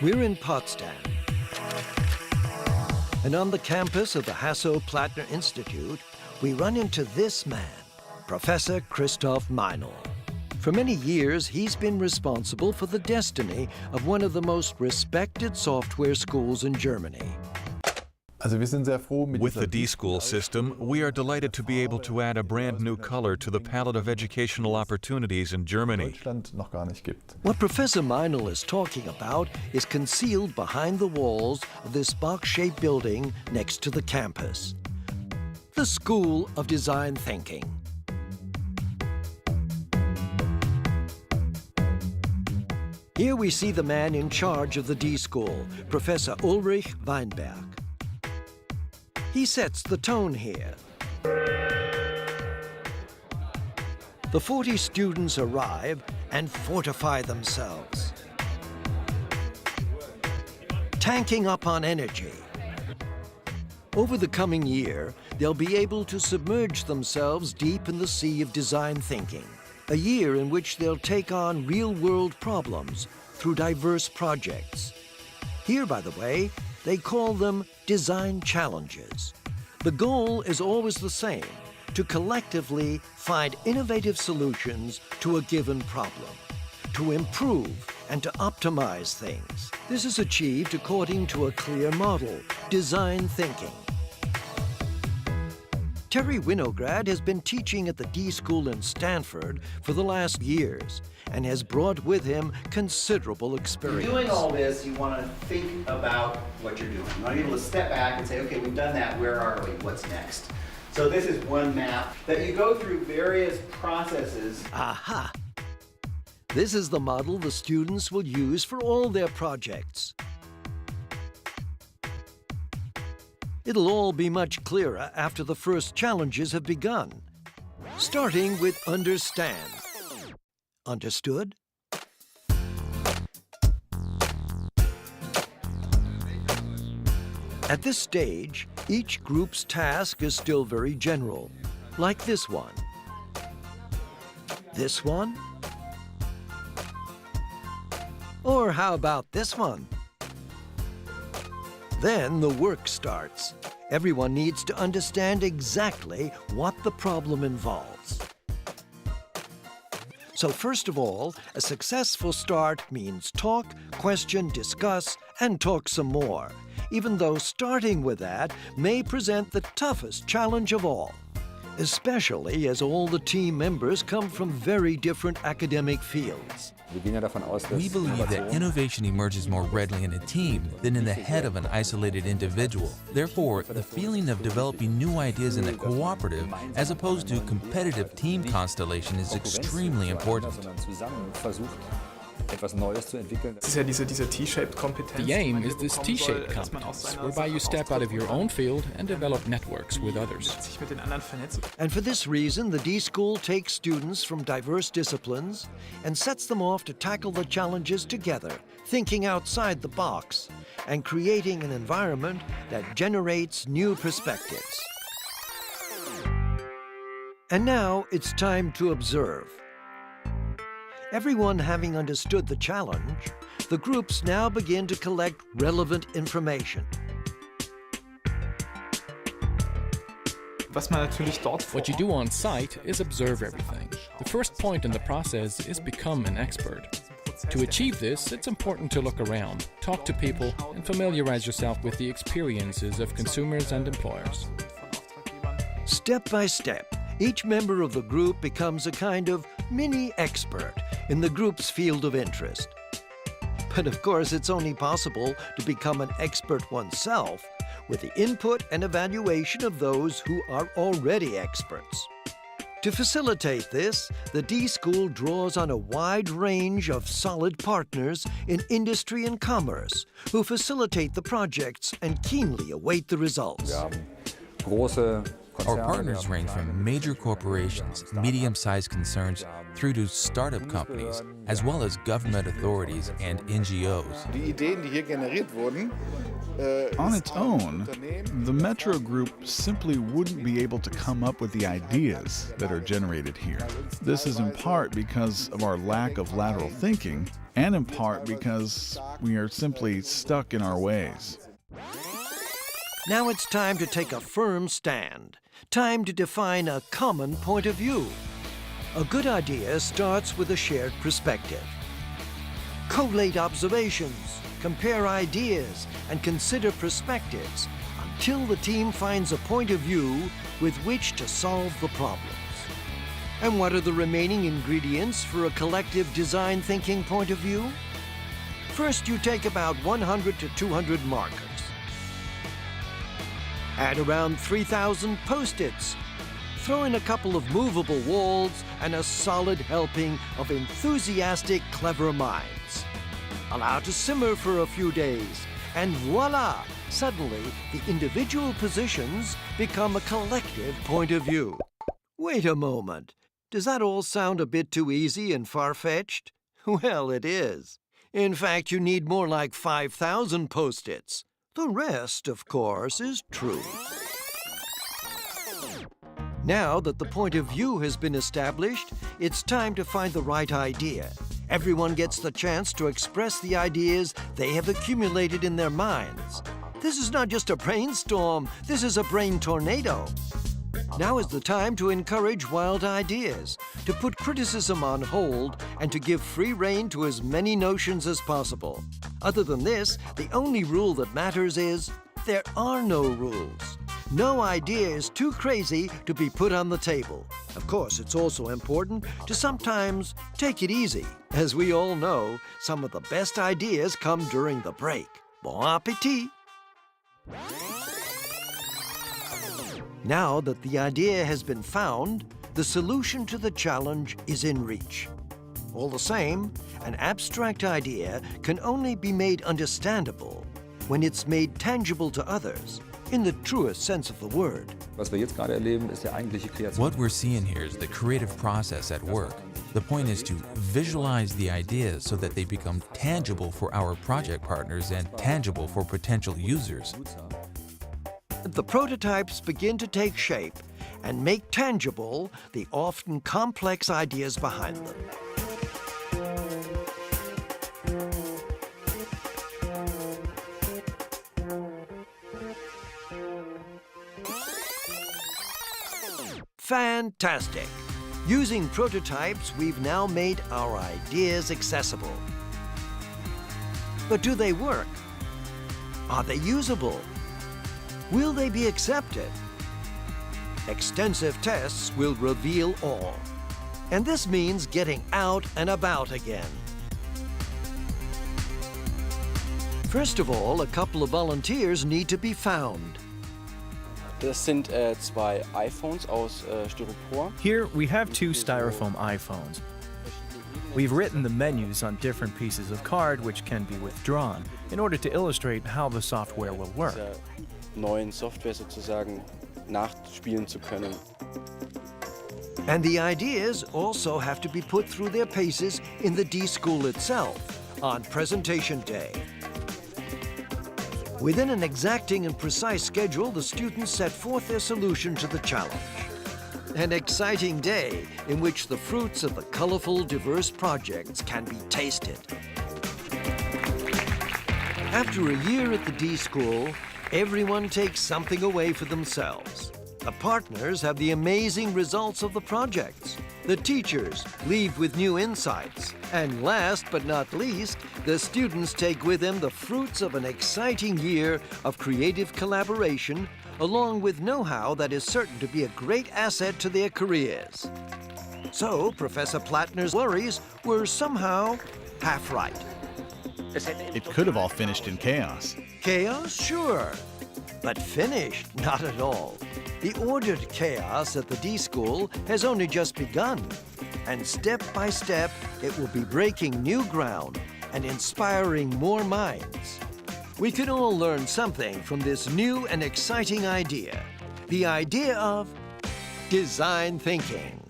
We're in Potsdam. And on the campus of the Hasso-Plattner Institute, we run into this man, Professor Christoph Meinl. For many years, he's been responsible for the destiny of one of the most respected software schools in Germany. With the D-School system, we are delighted to be able to add a brand new color to the palette of educational opportunities in Germany. What Professor Meinl is talking about is concealed behind the walls of this box-shaped building next to the campus. The School of Design Thinking. Here we see the man in charge of the D-School, Professor Ulrich Weinberg. He sets the tone here. The 40 students arrive and fortify themselves, tanking up on energy. Over the coming year, they'll be able to submerge themselves deep in the sea of design thinking, a year in which they'll take on real-world problems through diverse projects. Here, by the way, they call them design challenges. The goal is always the same, to collectively find innovative solutions to a given problem, to improve and to optimize things. This is achieved according to a clear model, design thinking. Terry Winograd has been teaching at the D-School in Stanford for the last years and has brought with him considerable experience. Doing all this, you want to think about what you're doing. You want to be able to step back and say, okay, we've done that, where are we, what's next? So this is one map that you go through various processes. Aha! This is the model the students will use for all their projects. It'll all be much clearer after the first challenges have begun, starting with understand. Understood? At this stage, each group's task is still very general, like this one. This one? Or how about this one? Then the work starts. Everyone needs to understand exactly what the problem involves. So first of all, a successful start means talk, question, discuss, and talk some more, even though starting with that may present the toughest challenge of all, especially as all the team members come from very different academic fields. We believe that innovation emerges more readily in a team than in the head of an isolated individual. Therefore, the feeling of developing new ideas in a cooperative as opposed to competitive team constellation is extremely important. The aim is this T-shaped competence, whereby you step out of your own field and develop networks with others. And for this reason, the D-School takes students from diverse disciplines and sets them off to tackle the challenges together, thinking outside the box and creating an environment that generates new perspectives. And now it's time to observe. Everyone having understood the challenge, the groups now begin to collect relevant information. What you do on site is observe everything. The first point in the process is become an expert. To achieve this, it's important to look around, talk to people, and familiarize yourself with the experiences of consumers and employers. Step by step, each member of the group becomes a kind of mini-expert in the group's field of interest. But of course, it's only possible to become an expert oneself with the input and evaluation of those who are already experts. To facilitate this, the D-School draws on a wide range of solid partners in industry and commerce who facilitate the projects and keenly await the results. Our partners range from major corporations, medium-sized concerns, through to startup companies, as well as government authorities and NGOs. Die Ideen, die hier generiert wurden, On its own, the Metro Group simply wouldn't be able to come up with the ideas that are generated here. This is in part because of our lack of lateral thinking, and in part because we are simply stuck in our ways. Now it's time to take a firm stand. Time to define a common point of view. A good idea starts with a shared perspective. Collate observations, compare ideas, and consider perspectives until the team finds a point of view with which to solve the problems. And what are the remaining ingredients for a collective design thinking point of view? First, you take about 100 to 200 markers. Add around 3,000 Post-its. Throw in a couple of movable walls and a solid helping of enthusiastic, clever minds. Allow to simmer for a few days, and voila! Suddenly, the individual positions become a collective point of view. Wait a moment. Does that all sound a bit too easy and far-fetched? Well, it is. In fact, you need more like 5,000 Post-its. The rest, of course, is true. Now that the point of view has been established, it's time to find the right idea. Everyone gets the chance to express the ideas they have accumulated in their minds. This is not just a brainstorm, this is a brain tornado. Now is the time to encourage wild ideas, to put criticism on hold, and to give free rein to as many notions as possible. Other than this, the only rule that matters is there are no rules. No idea is too crazy to be put on the table. Of course, it's also important to sometimes take it easy. As we all know, some of the best ideas come during the break. Bon appétit! Now that the idea has been found, the solution to the challenge is in reach. All the same, an abstract idea can only be made understandable when it's made tangible to others, in the truest sense of the word. What we're seeing here is the creative process at work. The point is to visualize the ideas so that they become tangible for our project partners and tangible for potential users. The prototypes begin to take shape and make tangible the often complex ideas behind them. Fantastic! Using prototypes, we've now made our ideas accessible. But do they work? Are they usable? Will they be accepted? Extensive tests will reveal all. And this means getting out and about again. First of all, a couple of volunteers need to be found. Das sind zwei iPhones aus Styropor. Here we have two styrofoam iPhones. We've written the menus on different pieces of card which can be withdrawn in order to illustrate how the software will work. Dieser neuen Software sozusagen nachspielen zu können. And the ideas also have to be put through their paces in the D-School itself on presentation day. Within an exacting and precise schedule, the students set forth their solution to the challenge. An exciting day in which the fruits of the colorful, diverse projects can be tasted. After a year at the D-School, everyone takes something away for themselves. The partners have the amazing results of the projects. The teachers leave with new insights. And last but not least, the students take with them the fruits of an exciting year of creative collaboration, along with know-how that is certain to be a great asset to their careers. So, Professor Plattner's worries were somehow half right. It could have all finished in chaos. Chaos? Sure. But finished? Not at all. The ordered chaos at the D-School has only just begun. And step by step, it will be breaking new ground and inspiring more minds. We can all learn something from this new and exciting idea. the idea of design thinking.